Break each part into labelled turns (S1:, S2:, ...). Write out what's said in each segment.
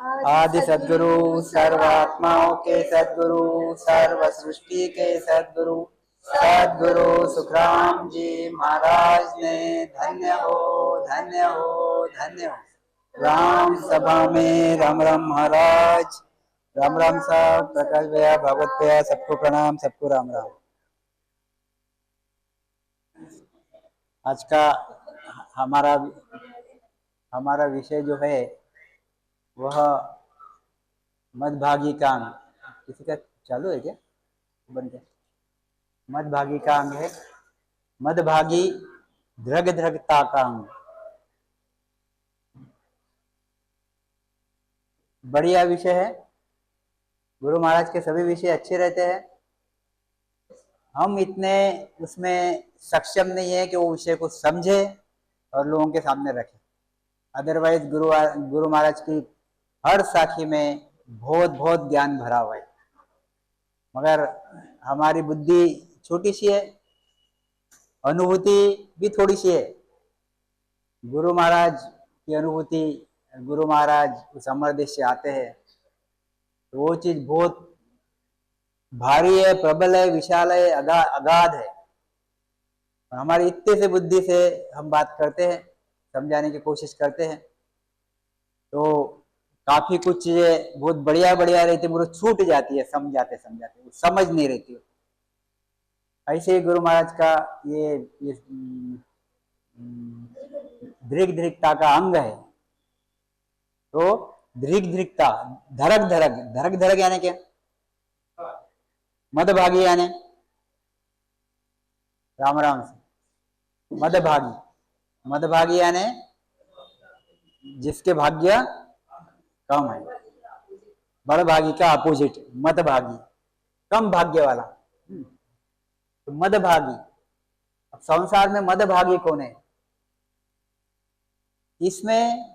S1: आदि सद्गुरु सर्वात्माओं के सद्गुरु, सर्व सृष्टि के सद्गुरु सद्गुरु सुखराम जी महाराज ने धन्य हो धन्य हो धन्य हो। राम सभा में राम राम महाराज, राम राम साहब, प्रकाश भैया, भागवत भैया, सबको प्रणाम, सबको राम राम। आज का हमारा विषय जो है वह मदभागी का अंग। किसी का चालू है क्या? बंद है। मदभागी का अंग है, मदभागी ध्रग ध्रगता का अंग। बढ़िया विषय है। गुरु महाराज के सभी विषय अच्छे रहते हैं। हम इतने उसमें सक्षम नहीं है कि वो विषय को समझे और लोगों के सामने रखे। अदरवाइज गुरु महाराज की हर साखी में बहुत बहुत ज्ञान भरा हुआ है, मगर हमारी बुद्धि छोटी सी है, अनुभूति भी थोड़ी सी है। गुरु महाराज की अनुभूति, गुरु महाराज उस अमर देश से आते हैं तो वो चीज बहुत भारी है, प्रबल है, विशाल है, अगाध है। हमारी इतने से बुद्धि से हम बात करते हैं, समझाने की कोशिश करते हैं, तो काफी कुछ चीजें बहुत बढ़िया बढ़िया रहती, मुझे छूट जाती है समझाते समझाते, समझ नहीं रहती। ऐसे ही गुरु महाराज का ये दृग दृगता का अंग है। तो दृग दृगता, धरक धरक, धरक धरक यानी क्या? मदभागी यानी राम राम से मदभागी, मदभागी यानी जिसके भाग्य कम है। बड़भागी का अपोजिट मदभागी, कम भाग्य वाला। तो मदभागी, अब संसार में मदभागी कौन है? इसमें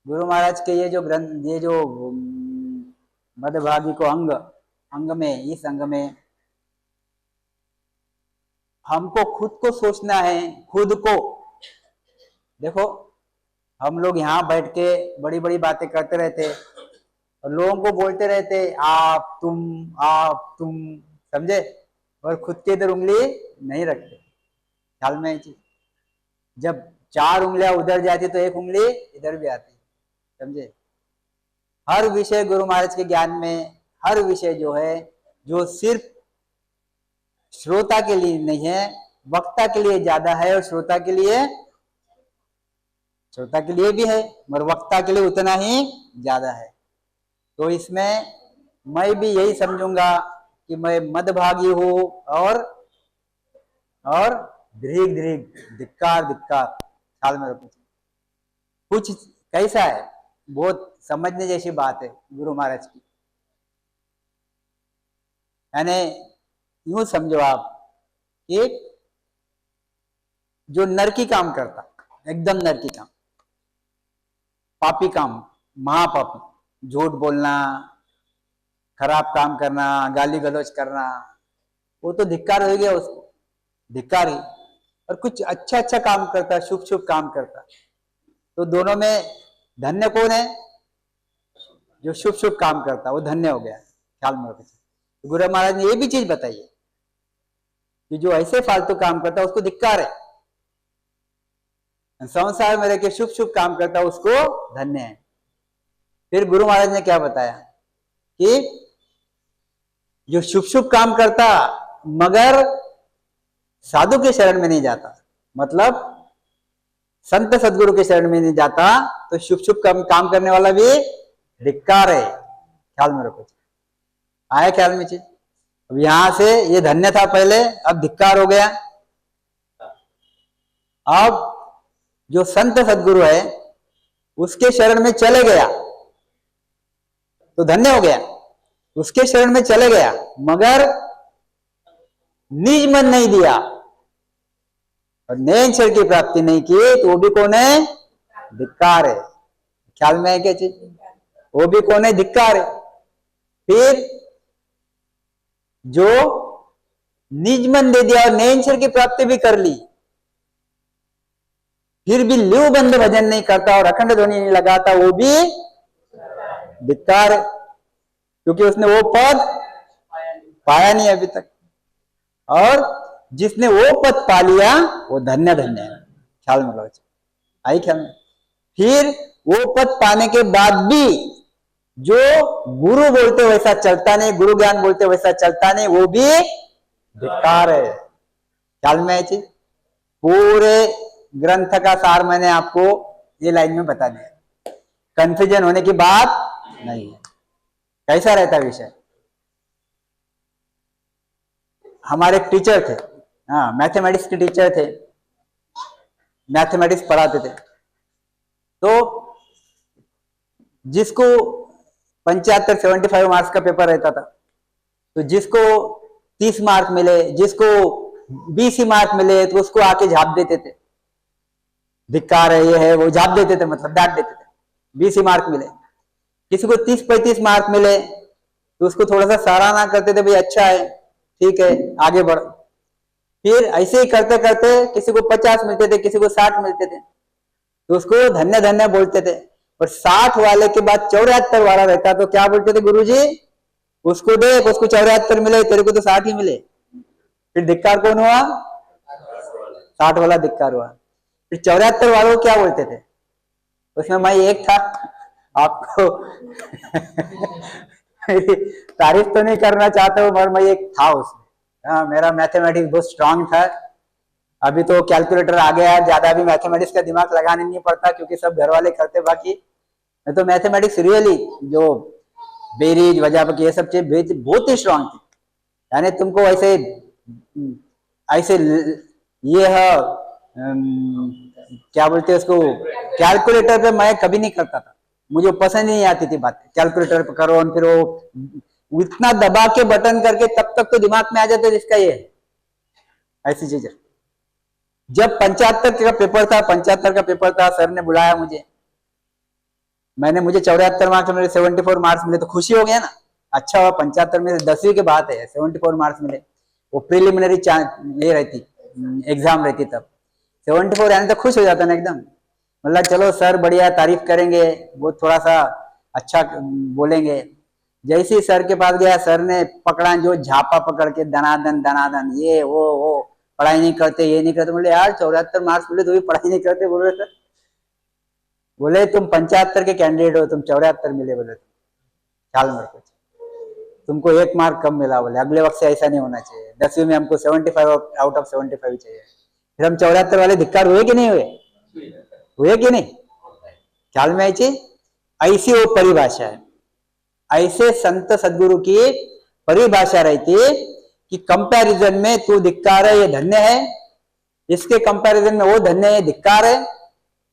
S1: गुरु महाराज के ये जो ग्रंथ, ये जो मदभागी को अंग में, इस अंग में हमको खुद को सोचना है। खुद को देखो, हम लोग यहाँ बैठ के बड़ी बड़ी बातें करते रहते और लोगों को बोलते रहते आप तुम, समझे? और खुद के इधर उंगली नहीं रखते। ख्याल में चीज, जब 4 उंगलियां उधर जाती तो 1 उंगली इधर भी आती, समझे? हर विषय गुरु महाराज के ज्ञान में, हर विषय जो है, जो सिर्फ श्रोता के लिए नहीं है, वक्ता के लिए ज्यादा है और श्रोता के लिए भी है, मगर वक्ता के लिए उतना ही ज्यादा है। तो इसमें मैं भी यही समझूंगा कि मैं मदभागी हूं और दृग दृग, धिक्कार धिक्कार। ख्याल में रखो। कुछ कैसा है, बहुत समझने जैसी बात है गुरु महाराज की। यानी यूं समझो आप, एक जो नरकी काम करता, एकदम नरकी काम, पापी काम, महापापी, झूठ बोलना, खराब काम करना, गाली गलौज करना, वो तो धिक्कार हो गया, उसको धिक्कार ही। और कुछ अच्छा अच्छा काम करता, शुभ शुभ काम करता, तो दोनों में धन्य कौन है? जो शुभ शुभ काम करता वो धन्य हो गया। ख्याल में रखो। तो गुरु महाराज ने ये भी चीज बताई है कि जो ऐसे फालतू काम करता उसको धिक्कार है, संसार में रह के शुभ शुभ काम करता उसको धन्य है। फिर गुरु महाराज ने क्या बताया कि जो शुभ शुभ काम करता मगर साधु के शरण में नहीं जाता, मतलब संत सदगुरु के शरण में नहीं जाता, तो शुभ शुभ काम करने वाला भी धिक्कार है। ख्याल में रखो। आया ख्याल में चीज? अब यहां से ये धन्य था पहले, अब धिक्कार हो गया। अब जो संत सदगुरु है उसके शरण में चले गया तो धन्य हो गया, उसके शरण में चले गया, मगर निज मन नहीं दिया और नैन शरण की प्राप्ति नहीं की, तो वो भी कौन है? धिक्कार है। ख्याल में है क्या चीज? वो भी कौन है? धिक्कार है। फिर जो निज मन दे दिया और नैन शरण की प्राप्ति भी कर ली, फिर भी लिव बंद भजन नहीं करता और अखंड ध्वनि नहीं लगाता, वो भी धिक्कार है, क्योंकि उसने वो पद पाया नहीं अभी तक। और जिसने वो पद पा लिया वो धन्य धन्य है। ख्याल में लो, आई ख्याल में। फिर वो पद पाने के बाद भी जो गुरु बोलते वैसा चलता नहीं, गुरु ज्ञान बोलते वैसा चलता नहीं, वो भी धिक्कार है। ख्याल में आई चीज। पूरे ग्रंथ का सार मैंने आपको ये लाइन में बता दिया, कंफ्यूजन होने की बात नहीं है। कैसा रहता विषय? हमारे एक टीचर थे, हाँ, मैथमेटिक्स के टीचर थे, मैथमेटिक्स पढ़ाते थे। तो जिसको 75-75 मार्क्स का पेपर रहता था, तो जिसको 30 मार्क मिले, जिसको 20 मार्क मिले, तो उसको आके झाप देते थे, धिक्कार है, ये है, वो झाप देते थे, मतलब डांट देते थे। 20 मार्क मिले, किसी को 30-35 मार्क मिले तो उसको थोड़ा सा सराहना करते थे, भाई अच्छा है, ठीक है, आगे बढ़। फिर ऐसे ही करते करते किसी को 50 मिलते थे, किसी को 60 मिलते थे, तो उसको धन्य धन्य बोलते थे। और 60 वाले के बाद 74 वाला रहता तो क्या बोलते थे? गुरुजी उसको देख, उसको 74 मिले, तेरे को तो 60 ही मिले। फिर धिक्कार कौन हुआ? 60 वाला धिक्कार हुआ। फिर 74 वालों को क्या बोलते थे? उसमें मैं एक था, आपको तारीफ तो नहीं करना चाहता हूँ, मगर मैं एक था उसमें। हाँ, मेरा मैथमेटिक्स बहुत स्ट्रांग था। अभी तो कैलकुलेटर आ गया है, ज्यादा भी मैथमेटिक्स का दिमाग लगाने नहीं पड़ता, क्योंकि सब घर वाले करते। बाकी मैं तो मैथमेटिक्स रियली जो बेरीज वजाबक ये सब चीज बहुत ही स्ट्रांग थी। यानी तुमको ऐसे ऐसे ये है क्या बोलते हैं उसको, कैलकुलेटर पे मैं कभी नहीं करता था, मुझे पसंद ही नहीं आती थी बात। कैलकुलेटर पे करो और फिर वो इतना दबा के बटन करके तब तक तो दिमाग में आ जाते इसका ये ऐसी चीज। जब 75 का पेपर था, 75 का पेपर था, सर ने बुलाया मुझे, मुझे 74 मार्क्स मिले, 74 मार्क्स मिले, तो खुशी हो गया ना, अच्छा हुआ। 75 में 10वीं की बात है, 74 मार्क्स मिले। वो प्रिलिमिनरी ये रहती, एग्जाम रहती, तब 74 यानी तो खुश हो जाता ना एकदम, मतलब चलो सर बढ़िया तारीफ करेंगे, वो थोड़ा सा अच्छा बोलेंगे। जैसे ही सर के पास गया, सर ने पकड़ा जो झापा पकड़ के, दनादन दनादन, ये वो पढ़ाई नहीं करते, ये नहीं करते। बोले यार 74 मार्क्स मिले तो भी पढ़ाई नहीं करते। बोले सर, बोले तुम 75 के कैंडिडेट हो, तुम 74 मिले। बोले ख्याल में रखो, तुमको 1 मार्क कम मिला। बोले अगले वक्त से ऐसा नहीं होना चाहिए, 10वीं में हमको 75 आउट ऑफ 75 चाहिए। फिर हम 74 वाले धिक्कार हुए कि नहीं हुए? हुए कि नहीं? ख्याल में आई चीज। ऐसी वो परिभाषा है, ऐसे संत सदगुरु की परिभाषा रहती है कि कंपैरिजन में तू धिक्कार है, ये धन्य है, इसके कंपैरिजन में वो धन्य है, धिक्कार है,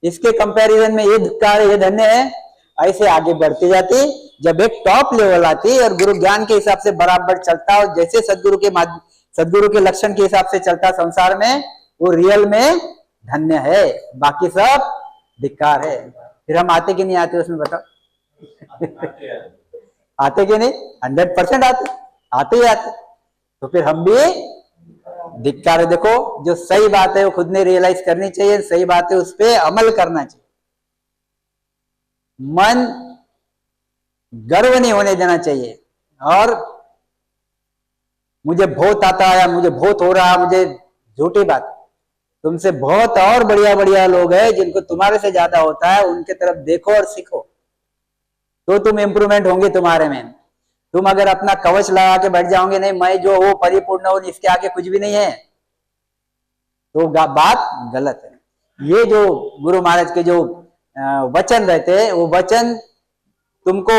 S1: इसके कंपैरिजन में ये धिक्कार है, ये धन्य है। ऐसे आगे बढ़ती जाती। जब एक टॉप लेवल आती और गुरु ज्ञान के हिसाब से बराबर चलता और जैसे सदगुरु के लक्षण के हिसाब से चलता संसार में, वो रियल में धन्य है, बाकी सब धिक्कार है। फिर हम आते कि नहीं आते उसमें बताओ? आते कि नहीं? 100% आते ही आते। तो फिर हम भी धिक्कार है। देखो, जो सही बात है वो खुद ने रियलाइज करनी चाहिए, सही बात है उस पर अमल करना चाहिए। मन गर्व नहीं होने देना चाहिए और मुझे बहुत आता है, मुझे बहुत हो रहा, मुझे झूठी बात। तुमसे बहुत और बढ़िया बढ़िया लोग हैं जिनको तुम्हारे से ज्यादा होता है, उनके तरफ देखो और सीखो, तो तुम इंप्रूवमेंट होंगे तुम्हारे में। तुम अगर अपना कवच लगा के बैठ जाओगे, नहीं मैं जो वो परिपूर्ण हूं, इसके आगे कुछ भी नहीं है, तो बात गलत है। ये जो गुरु महाराज के जो वचन रहते हैं, वो वचन तुमको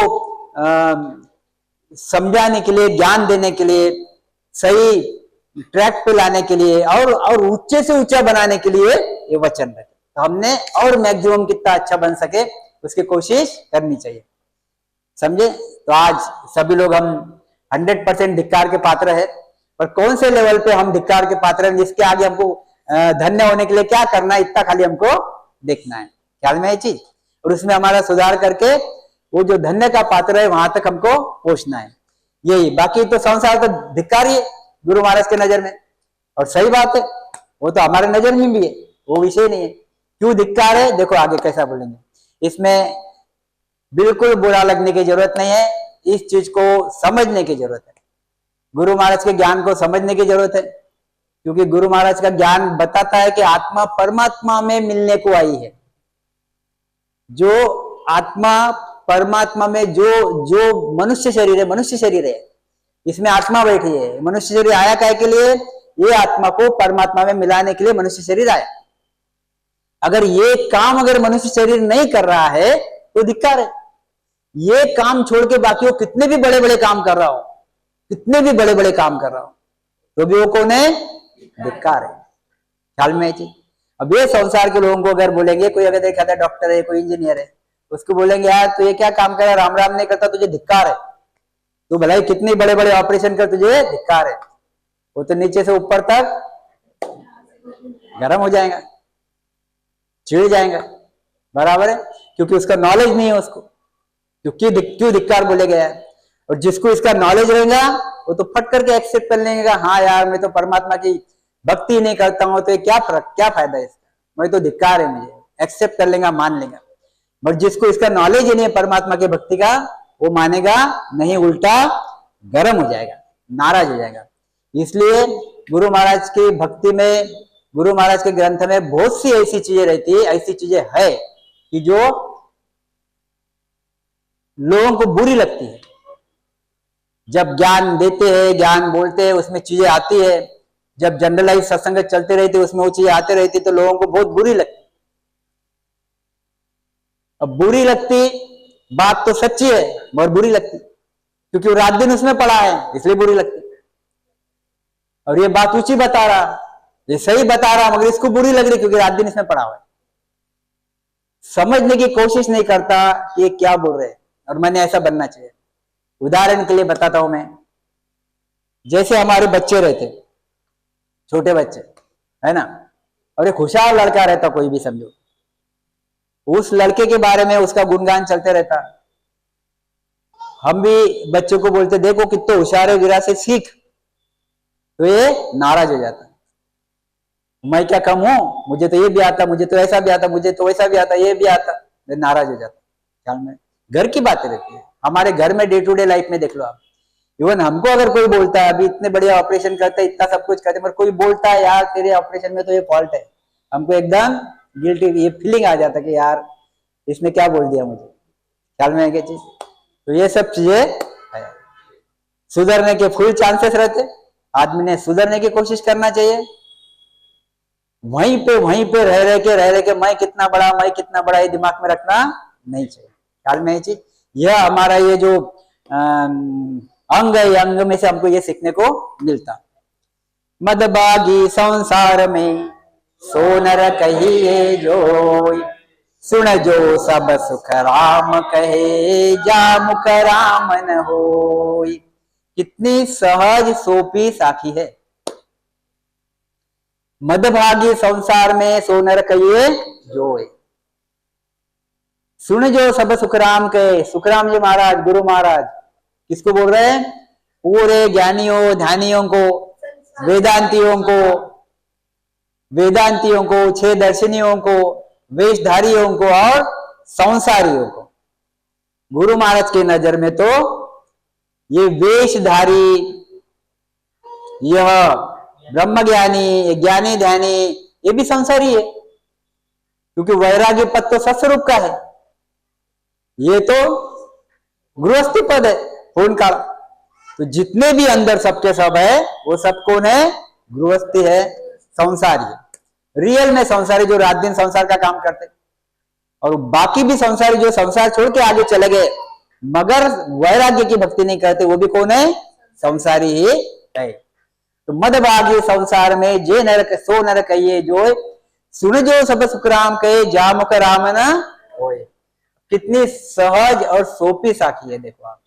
S1: समझाने के लिए, ज्ञान देने के लिए, सही ट्रैक पे लाने के लिए और ऊंचे से ऊंचा बनाने के लिए ये वचन रहते। तो हमने और मैक्सिमम कितना अच्छा बन सके उसकी कोशिश करनी चाहिए, समझे? तो आज सभी लोग हम 100% धिक्कार के पात्र है, पर कौन से लेवल पे हम धिक्कार के पात्र हैं, जिसके आगे हमको धन्य होने के लिए क्या करना है, इतना खाली हमको देखना है। ख्याल में ये चीज, और उसमें हमारा सुधार करके वो जो धन्य का पात्र है वहां तक हमको पहुंचना है। यही, बाकी तो संसार तो धिक्कार ही है गुरु महाराज के नजर में, और सही बात है, वो तो हमारे नजर में भी है, वो विषय नहीं है। क्यों धिक्कार है देखो आगे कैसा बोलेंगे। इसमें बिल्कुल बुरा लगने की जरूरत नहीं है, इस चीज को समझने की जरूरत है। गुरु महाराज के ज्ञान को समझने की जरूरत है, क्योंकि गुरु महाराज का ज्ञान बताता है कि आत्मा परमात्मा में मिलने को आई है। जो आत्मा परमात्मा में, जो जो मनुष्य शरीर है, इसमें आत्मा बैठी है। मनुष्य शरीर आया काय के लिए? ये आत्मा को परमात्मा में मिलाने के लिए मनुष्य शरीर आया। अगर ये काम अगर मनुष्य शरीर नहीं कर रहा है तो धिक्कार है। ये काम छोड़ के बाकी वो कितने भी बड़े बड़े काम कर रहा हो, तो भी वो कौन है? धिक्कार है। ख्याल में है। अब ये संसार के लोगों को अगर बोलेंगे, कोई अगर देखा था डॉक्टर है, कोई इंजीनियर है, उसको बोलेंगे यार तू ये क्या काम कर रहा है, राम राम नहीं करता, तुझे धिक्कार है। तू भलाई कितने बड़े बड़े ऑपरेशन कर, तुझे धिक्कार है। वो तो नीचे से ऊपर तक गर्म हो जाएगा, चिढ़ जाएगा, बराबर है, क्योंकि उसका नॉलेज नहीं है उसको। क्यों धिक्कार बोले गया है। और जिसको इसका नॉलेज रहेगा वो तो फट करके एक्सेप्ट कर लेंगे, हाँ यार मैं तो परमात्मा की भक्ति नहीं करता हूं, तो ये क्या फायदा है इसका, मैं तो धिक्कार है, मुझे एक्सेप्ट कर लेगा, मान लेगा। बट जिसको इसका नॉलेज ही नहीं है परमात्मा की भक्ति का, वो मानेगा नहीं, उल्टा गर्म हो जाएगा, नाराज हो जाएगा। इसलिए गुरु महाराज की भक्ति में, गुरु महाराज के ग्रंथ में बहुत सी ऐसी चीजें रहती है, ऐसी चीजें है कि जो लोगों को बुरी लगती है। जब ज्ञान देते हैं, ज्ञान बोलते हैं, उसमें चीजें आती है, जब जनरलाइज सत्संग चलते रहते उसमें वो चीजें आते रहती, तो लोगों को बहुत बुरी लगती। अब बुरी लगती बात तो सच्ची है, बहुत बुरी लगती, क्योंकि वो रात दिन उसमें पड़ा है, इसलिए बुरी लगती। और ये बात ऊंची बता रहा, ये सही बता रहा, मगर इसको बुरी लग रही क्योंकि रात दिन इसमें पड़ा हुआ है। समझने की कोशिश नहीं करता कि ये क्या बोल रहे हैं और मैंने ऐसा बनना चाहिए। उदाहरण के लिए बताता हूं मैं, जैसे हमारे बच्चे रहते, छोटे बच्चे है ना, और एक खुशहाल लड़का रहता, कोई भी समझो, उस लड़के के बारे में उसका गुणगान चलते रहता। हम भी बच्चों को बोलते देखो कितना होशियार है, गिरा से सीख, तो ये नाराज हो जाता, मैं क्या कम हूं, मुझे तो ये भी आता, मुझे तो ऐसा भी आता, मुझे तो वैसा भी आता, ये भी आता, नाराज हो जाता। ख्याल में घर की बातें रहती है, हमारे घर में डे टू डे लाइफ में देख लो आप। इवन हमको अगर कोई बोलता है, अभी इतने बढ़िया ऑपरेशन करते, इतना सब कुछ करते, मगर कोई बोलता है यार तेरे ऑपरेशन में तो ये फॉल्ट है, हमको एकदम गिल्टी, ये फीलिंग आ जाता कि यार इसने क्या बोल दिया मुझे। ख्याल में है क्या चीज? तो ये सब चीजें सुधरने के फुल चांसेस रहते, आदमी ने सुधरने की कोशिश करना चाहिए। वहीं पे रह के मैं कितना बड़ा ये दिमाग में रखना नहीं चाहिए। ख्याल में है चीज? यह हमारा ये जो अंग है, अंग में से हमको ये सीखने को मिलता। मदभागी संसार में सोनर कहिए जोई, सुन जो सब सुख राम कहे, जा मुख राम न होई। कितनी सहज सोपी साखी है। मदभागी संसार में सोनर कहिए जोई, सुन जो सब सुखराम कहे। सुखराम जी महाराज, गुरु महाराज किसको बोल रहे हैं? पूरे ज्ञानियों, ध्यानियों को, वेदांतियों को, छह दर्शनियों को, वेशधारियों को और संसारियों को। गुरु महाराज की नजर में तो ये वेशधारी, यह ब्रह्मज्ञानी, ज्ञानी ध्यानी, ये भी संसारी है, क्योंकि वैराग्य पद तो सस्वरूप का है, ये तो गृहस्थी पद है पूर्ण काल। तो जितने भी अंदर सबके सब है, वो सब कौन है? गृहस्थी है, संसारी है। रियल में संसारी जो रात दिन संसार का काम करते, और बाकी भी संसारी जो संसार छोड़ के आगे चले गए मगर वैराग्य की भक्ति नहीं करते, वो भी कौन है? संसारी ही है। तो मदभागी संसार में जे नरक सो नरक कहिए जो, सुन जो सब सुखराम कहे, जा मुख राम न होए। कितनी सहज और सोपी साखी है, देखो आप।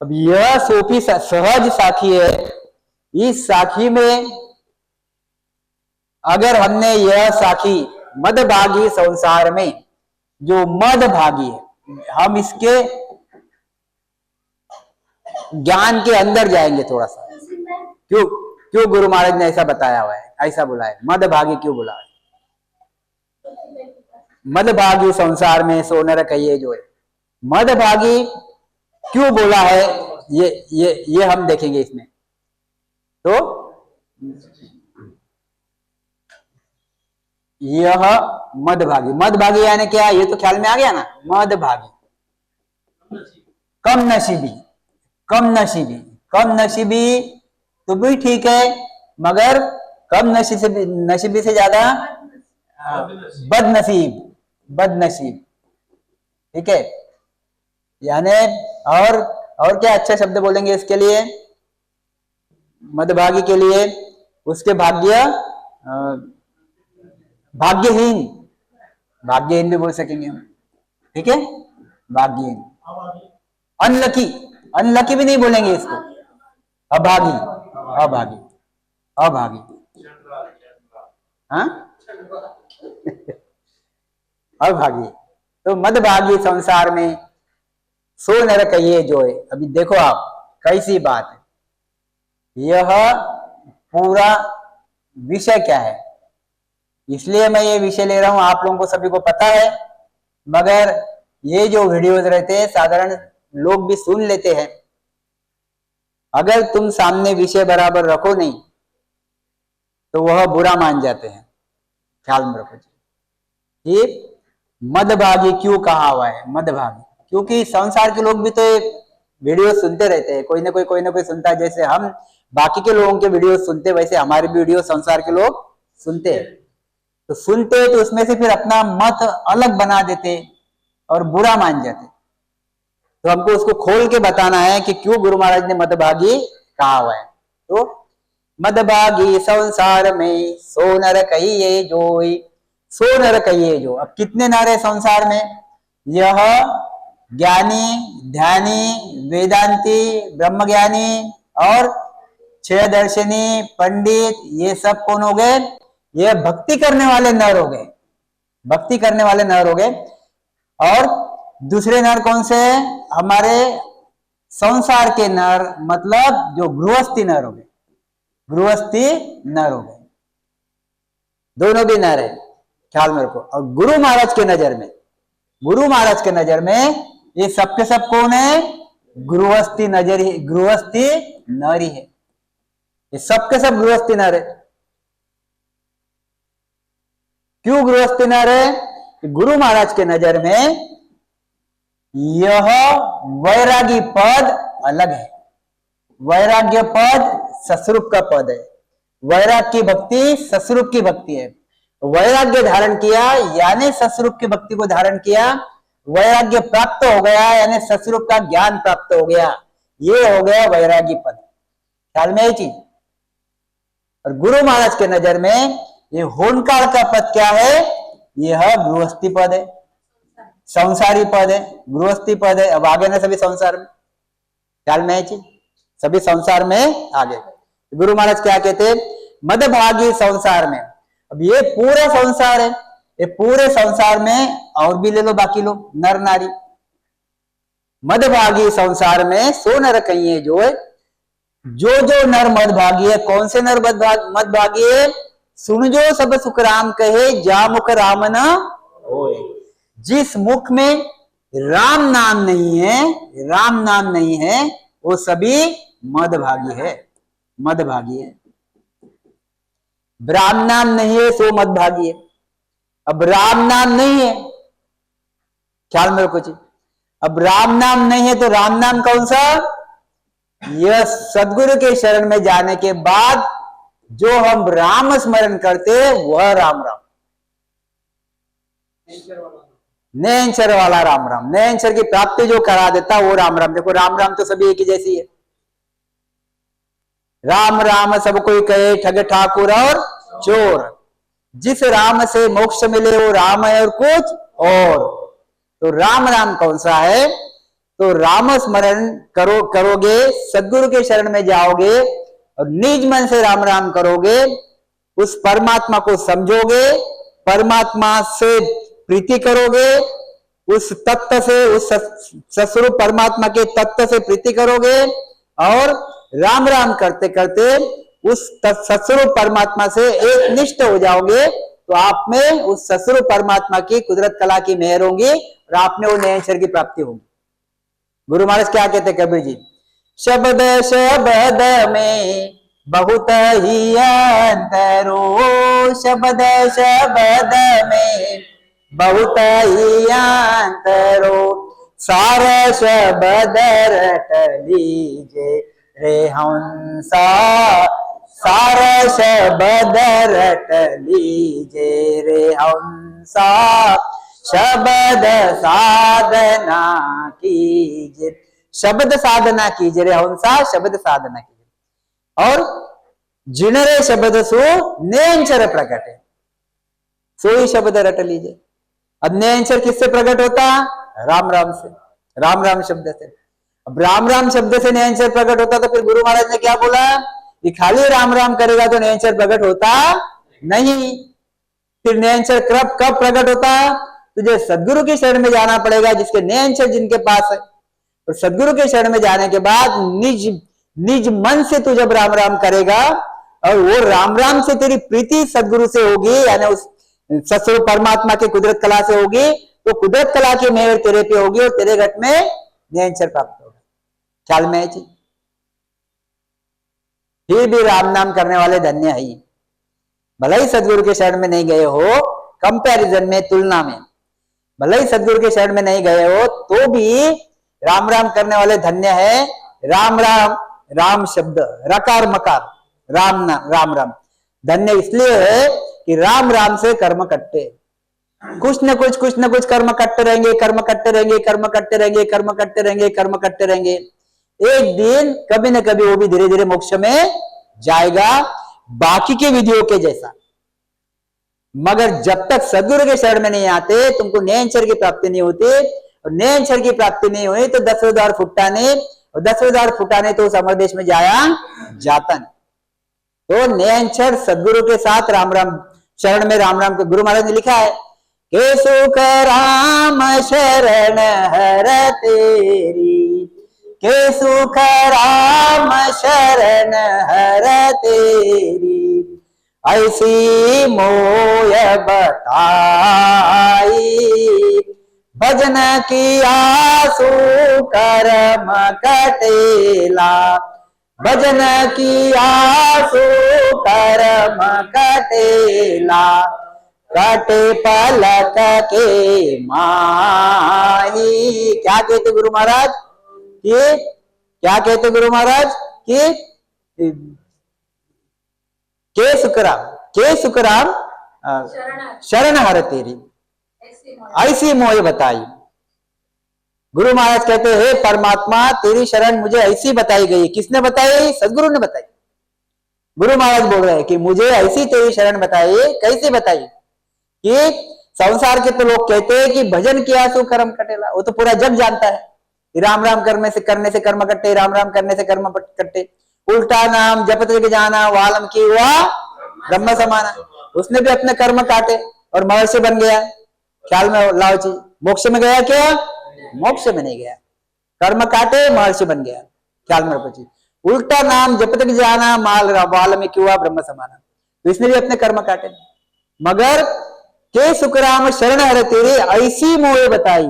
S1: अब यह सोपी सहज साखी है, इस साखी में अगर हमने यह साखी मदभागी संसार में, जो मदभागी है, हम इसके ज्ञान के अंदर जाएंगे थोड़ा सा। क्यों गुरु महाराज ने ऐसा बताया हुआ है, ऐसा बोला है, मदभागी क्यों बोला है? मदभागी संसार में सो नर कहिए जो है। मदभागी क्यों बोला है ये हम देखेंगे इसमें। तो यह मदभागी, मदभागी यानी क्या, ये तो ख्याल में आ गया ना। मदभागी कम नसीबी, कम नसीबी, कम नसीबी तो भी ठीक है, मगर कम नसीबी से ज्यादा बदनसीब, बदनसीब, ठीक है। यानी और क्या अच्छा शब्द बोलेंगे इसके लिए, मदभागी के लिए, उसके भाग्य, भाग्यहीन, भाग्यहीन भी बोल सकेंगे हम, ठीक है, भाग्यहीन। अनलकी, अनलकी भी नहीं बोलेंगे इसको, अभागी, अभागी, अभागी, हाँ अभागी। तो मदभागी संसार में सो नर कहिए जो है। अभी देखो आप कैसी बात है, यह पूरा विषय क्या है, इसलिए मैं ये विषय ले रहा हूं, आप लोगों को सभी को पता है, मगर ये जो वीडियोस रहते हैं साधारण लोग भी सुन लेते हैं। अगर तुम सामने विषय बराबर रखो नहीं तो वह बुरा मान जाते हैं, ख्याल में रखो जी। मदभागी क्यों कहा हुआ है, मदभागी क्योंकि संसार के लोग भी तो वीडियो सुनते रहते हैं, कोई ना कोई सुनता है। जैसे हम बाकी के लोगों के वीडियो सुनते, वैसे हमारे भी वीडियो संसार के लोग सुनते हैं। तो सुनते तो उसमें से फिर अपना मत अलग बना देते और बुरा मान जाते। तो हमको उसको खोल के बताना है कि क्यों गुरु महाराज ने मदभागी कहा हुआ है। तो मदभागी संसार में सो नर कहिए जोई, सो नर कहिए जो। अब कितने नर है संसार में, यह ज्ञानी, ध्यानी, वेदांती, ब्रह्मज्ञानी और छह दर्शनी, पंडित, ये सब कौन हो गए, ये भक्ति करने वाले नर हो गए, भक्ति करने वाले नर हो गए। और दूसरे नर कौन से, हमारे संसार के नर, मतलब जो गृहस्थी नर हो गए, गृहस्थी नर हो गए, दोनों भी नर है, ख्याल में रखो। और गुरु महाराज के नजर में, गुरु महाराज के नजर में ये सबके सब कौन है, गृहस्थी नजर ही, गृहस्थी नर ही है, ये सबके सब गृहस्थी नर है। क्यों गृहस्थी नर है, गुरु महाराज के नजर में यह वैरागी पद अलग है। वैराग्य पद सस्वरूप का पद है, वैराग की भक्ति सस्वरूप की भक्ति है। वैराग्य धारण किया यानी सस्वरूप की भक्ति को धारण किया, वैराग्य प्राप्त हो गया यानी सस्वरूप का ज्ञान प्राप्त हो गया, ये हो गया वैरागी पद, ख्याल में है चीज। और गुरु महाराज के नजर में ये होनकार का पद क्या है, यह गृहस्थी पद है, संसारी पद है, गृहस्थी पद है। अब आगे ना सभी संसार में, ख्याल में है चीज, सभी संसार में आगे। गुरु महाराज क्या कहते, मदभागी संसार में। अब ये पूरा संसार है, ये पूरे संसार में और भी ले लो बाकी लोग नर नारी, मदभागी संसार में सो नर कहिए जो है। जो जो नर मदभागी है, कौन से नर मदभागी है, सुन जो सब सुख राम कहे, जा मुख राम न होए। जिस मुख में राम नाम नहीं है, राम नाम नहीं है, वो सभी मदभागी है, मदभागी है। राम नाम नहीं है सो मदभागी है। अब राम नाम नहीं है, ख्याल में रखो जी। अब राम नाम नहीं है तो राम नाम कौन सा, यह सदगुरु के शरण में जाने के बाद जो हम राम स्मरण करते वह राम राम, नैनचर वाला राम राम, नैनचर की प्राप्ति जो करा देता वो राम राम। देखो राम राम तो सभी एक ही जैसी है। राम राम सब कोई कहे, ठग ठाकुर और चोर। जिस राम से मोक्ष मिले वो राम है और कुछ और। तो राम राम कौन सा है, तो राम स्मरण करोगे, सदगुरु के शरण में जाओगे और निज मन से राम राम करोगे, उस परमात्मा को समझोगे, परमात्मा से प्रीति करोगे, उस तत्व से, उस सस्वरूप परमात्मा के तत्व से प्रीति करोगे और राम राम करते करते उस सस्वरूप परमात्मा से एक निष्ठ हो जाओगे, तो आप में उस ससुर परमात्मा की कुदरत कला की मेहर होगी और आप में वो नए अक्षर की प्राप्ति होगी। गुरु महाराज क्या कहते कबीर जी, शब्द शब्द में बहुत ही अंतरो, शब्द शब्द में बहुत ही अंतरो, सार शब्द रट लीजे रे हंसा, सार शब्द रट लीजे रे हंसा, शब्द साधना कीजिए, शब्द साधना कीजिए रे हंसा, शब्द साधना कीजिए। और जिनरे शब्द सो नेंचर प्रकट है, सो ही शब्द रट लीजिए। अब नेंचर किससे प्रकट होता? राम राम से, राम राम शब्द से। अब राम राम शब्द से नेंचर प्रकट होता तो फिर गुरु महाराज ने क्या बोला कि खाली राम राम करेगा तो नेंचर प्रकट होता नहीं। फिर नेंचर कब कब प्रकट होता? तुझे सदगुरु की शरण में जाना पड़ेगा, जिसके नेंचर जिनके पास है। और सदगुरु के शरण में जाने के बाद निज मन से तू जब राम राम करेगा और वो राम राम से तेरी प्रीति सदगुरु से होगी, यानी उस सत्स्वरूप परमात्मा की कुदरत कला से होगी, तो कुदरत कला की मेहर तेरे पे होगी और तेरे घट में नेंचर प्राप्त होगा। ख्याल में है जी? फिर भी राम नाम करने वाले धन्य है। भले ही सदगुरु के शरण में नहीं गए हो, कंपैरिजन में, तुलना में, भले ही सदगुरु के शरण में नहीं गए हो तो भी राम राम करने वाले धन्य है। राम राम, राम शब्द, रकार मकार, राम नाम, राम राम धन्य इसलिए है कि राम राम से कर्म कट्टे, कुछ न कुछ कर्म कट्टे रहेंगे, कर्म कट्टे रहेंगे, कर्म कट्टे रहेंगे, कर्म कट्टे रहेंगे, कर्म कट्टे रहेंगे। एक दिन कभी न कभी वो भी धीरे धीरे मोक्ष में जाएगा, बाकी के विधियों के जैसा। मगर जब तक सदगुरु के शरण में नहीं आते तुमको नेंचर की प्राप्ति नहीं होती, और नेंचर की प्राप्ति नहीं हुई तो 10 द्वार फुटाने, और 10 द्वार फुटाने तो उस अमर देश में जाया जाता नहीं। तो नेंचर सदगुरु के साथ राम राम शरण में राम राम, गुरु महाराज ने लिखा है के सुख राम शरण हर तेरी, के सुख राम शरण हर तेरी, ऐसी मोय बताई, भजन की आसु कर्म कटेला, भजन की आसु कर्म कटेला, कटे पलक के माही। क्या कहते गुरु महाराज कि, क्या कहते गुरु महाराज कि के सुखराम शरण हर तेरी, ऐसी मोह बताई। गुरु महाराज कहते हैं परमात्मा तेरी शरण मुझे ऐसी बताई गई। किसने बताई? सदगुरु ने बताई। गुरु महाराज बोल रहे हैं कि मुझे ऐसी तेरी शरण बताई। कैसे बताई? कि संसार के तो लोग कहते हैं कि भजन किया सो कर्म कटेला, वो तो पूरा जग जानता है कि राम राम करने से कर्म कट्टे, राम राम करने से कर्म कट्टे, उल्टा नाम जपत के जाना, वाल्मीकि हुआ ब्रह्म समाना। उसने भी अपने कर्म काटे और महर्षि बन गया। ख्याल में लाओ जी, मोक्ष में गया क्या? मोक्ष में नहीं गया, कर्म काटे महर्षि बन गया। ख्याल में रखो जी, उल्टा नाम जपत के जाना, माल वाल्मीकि हुआ ब्रह्म समाना। तो इसने भी अपने कर्म काटे। मगर के सुखराम शरण हर तेरी, ऐसी मोह बताई,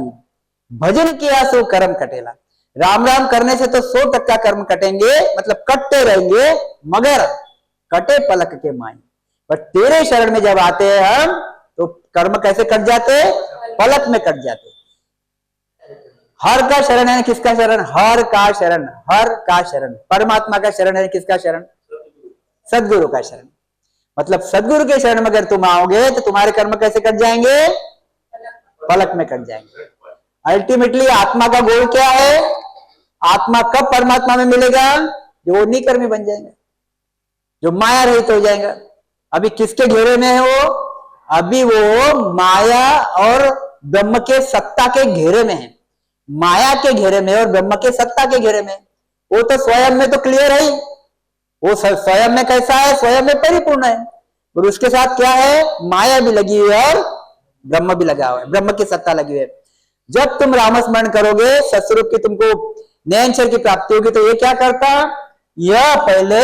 S1: भजन किया सो कर्म कटेला। राम राम करने से तो 100% कर्म कटेंगे, मतलब कटते रहेंगे, मगर कटे पलक के माई। पर तेरे शरण में जब आते हैं हम तो कर्म कैसे कट जाते? पलक में कट जाते। हर का शरण है किसका शरण? हर का शरण, हर का शरण परमात्मा का शरण है। किसका शरण? सदगुरु का शरण। मतलब सदगुरु के शरण में अगर तुम आओगे तो तुम्हारे कर्म कैसे कट जाएंगे? पलक में कट जाएंगे। अल्टीमेटली आत्मा का गोल क्या है? आत्मा कब परमात्मा में मिलेगा? जो वो निकर्मी बन जाएगा, जो माया रहित हो जाएगा। अभी किसके घेरे में है वो? अभी वो माया और ब्रह्म के सत्ता के घेरे में है। माया के घेरे में और ब्रह्म के सत्ता के घेरे में। वो तो स्वयं में तो क्लियर है, वो स्वयं में कैसा है? स्वयं में परिपूर्ण है। और उसके साथ क्या है? माया भी लगी हुई है और ब्रह्म भी लगा हुआ है, ब्रह्म की सत्ता लगी हुई है। जब तुम रामस्मरण करोगे, सत्स्वरूप की तुमको नयनचर की प्राप्ति होगी, तो ये क्या करता? यह पहले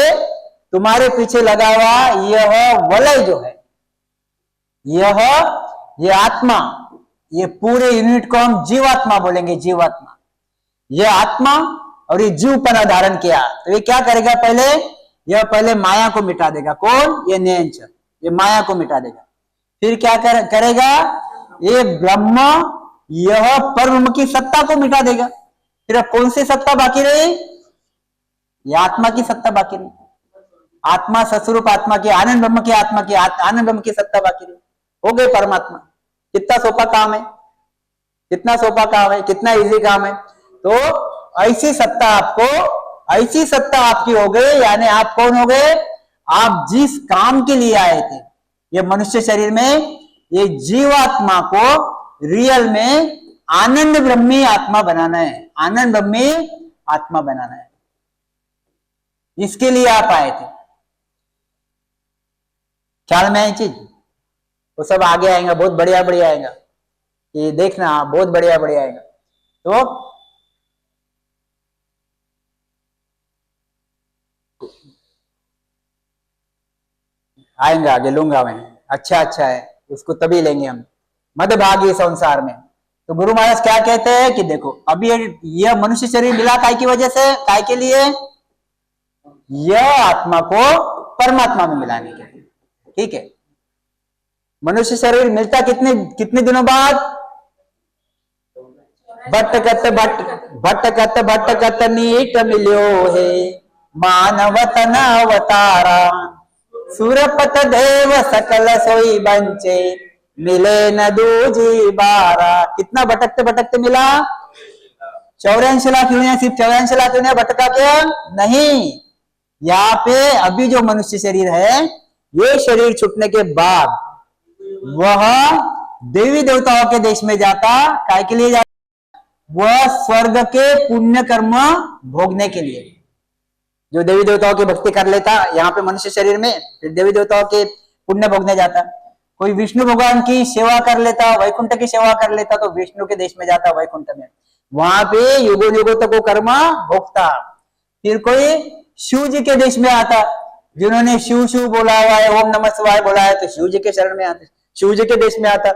S1: तुम्हारे पीछे लगा हुआ यह वलय जो है, ये आत्मा, ये पूरे यूनिट को हम जीवात्मा बोलेंगे, जीवात्मा। ये आत्मा और ये जीवपना धारण किया तो ये क्या करेगा, पहले माया को मिटा देगा। कौन? ये नियंचर, ये माया को मिटा देगा। फिर क्या करेगा, ये ब्रह्म, यह परब्रह्म की सत्ता को मिटा देगा। फिर अब कौन सी सत्ता बाकी रही? ये आत्मा की सत्ता बाकी रही। आत्मा सस्वरूप आत्मा की, आनंद ब्रह्म की आत्मा की, आनंद ब्रह्म की सत्ता बाकी रही। हो गए परमात्मा। कितना सोपा काम है, कितना सोपा काम है, कितना इजी काम है। तो ऐसी सत्ता आपकी हो गई। यानी आप कौन हो गए? आप जिस काम के लिए आए थे, ये मनुष्य शरीर में, ये जीवात्मा को रियल में आनंद ब्रह्मी आत्मा बनाना है, आनंद ब्रह्मी आत्मा बनाना है। इसके लिए आप आए थे। ख्याल में आई चीज? वो सब आगे आएगा, बहुत बढ़िया बढ़िया आएगा, ये देखना, बहुत बढ़िया बढ़िया आएगा। तो आएंगे आगे, लूंगा मैं। अच्छा है, उसको तभी लेंगे हम, मध्यभागी संसार में। तो गुरु महाराज क्या कहते हैं कि देखो, अभी यह मनुष्य शरीर मिला काय की वजह से, काय के लिए? यह आत्मा को परमात्मा में मिलाने के लिए। ठीक है, मनुष्य शरीर मिलता कितने दिनों बाद? भटकत नीट मिल्यो है, मानव तन अवतारा, सुरपत देव सकल सोई बंचे, मिले न दूजी बारा। कितना भटकते मिला? 84 लाख यूनियन, सिर्फ 84 लाख यूनियन भटका क्या? नहीं, यहाँ पे अभी जो मनुष्य शरीर है, ये शरीर छूटने के बाद वह देवी देवताओं के देश में जाता। काय के लिए जाता? वह स्वर्ग के पुण्य कर्म भोगने के लिए। जो देवी देवताओं की भक्ति कर लेता यहाँ पे मनुष्य शरीर में, फिर देवी देवताओं के पुण्य भोगने जाता। कोई विष्णु भगवान की सेवा कर लेता, वैकुंठ की सेवा कर लेता, तो विष्णु के देश में जाता, वैकुंठ में, वहां पे युगों तक वो कर्म भोगता। फिर कोई शिव जी के देश में आता, जिन्होंने शिव शिव बोला हुआ है, ओम नमः शिवाय बोला है, तो शिव जी के शरण में आते, शिव जी के देश में आता,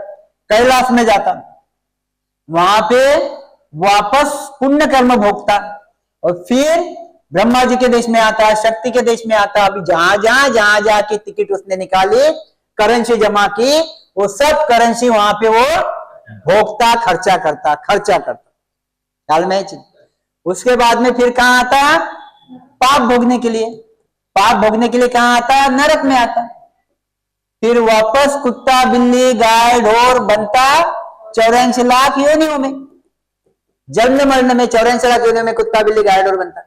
S1: कैलाश में जाता, वहां पे वापस पुण्य कर्म भोगता। और फिर ब्रह्मा जी के देश में आता, शक्ति के देश में आता। अभी जहां जहां की टिकट उसने निकाली, करेंसी जमा की, वो सब करेंसी वहां पे वो भोगता, खर्चा करता। ख्याल में? उसके बाद में फिर कहां आता? पाप भोगने के लिए। कहां आता? नरक में आता। फिर वापस कुत्ता, बिल्ली, गाय, ढोर बनता 84 लाख योनियों में, जन्म मरण में 84 लाख योनियों में कुत्ता, बिल्ली, गाय, ढोर बनता।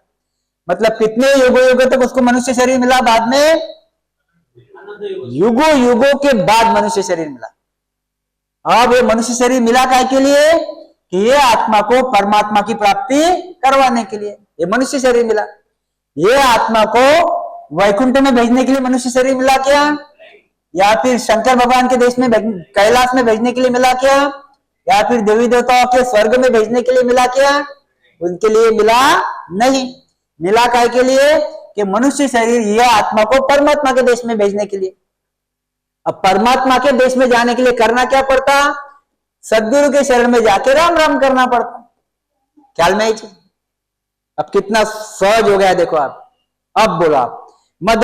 S1: मतलब कितने युगों तक उसको मनुष्य शरीर मिला? बाद में युगों के बाद मनुष्य शरीर मिला। अब ये मनुष्य शरीर मिला काय के लिए? कि ये आत्मा को परमात्मा की प्राप्ति करवाने के लिए ये मनुष्य शरीर मिला। ये आत्मा को वैकुंठ में भेजने के लिए मनुष्य शरीर मिला क्या? या फिर शंकर भगवान के देश में, कैलाश में भेजने के लिए मिला क्या? या फिर देवी देवताओं के स्वर्ग में भेजने के लिए मिला क्या? उनके लिए मिला नहीं। मिला काय के लिए? कि मनुष्य शरीर यह आत्मा को परमात्मा के देश में भेजने के लिए। अब परमात्मा के देश में जाने के लिए करना क्या पड़ता? सदगुरु के शरण में जाके राम राम करना पड़ता। ख्याल में? अब कितना सहज हो गया देखो आप। अब बोलो आप।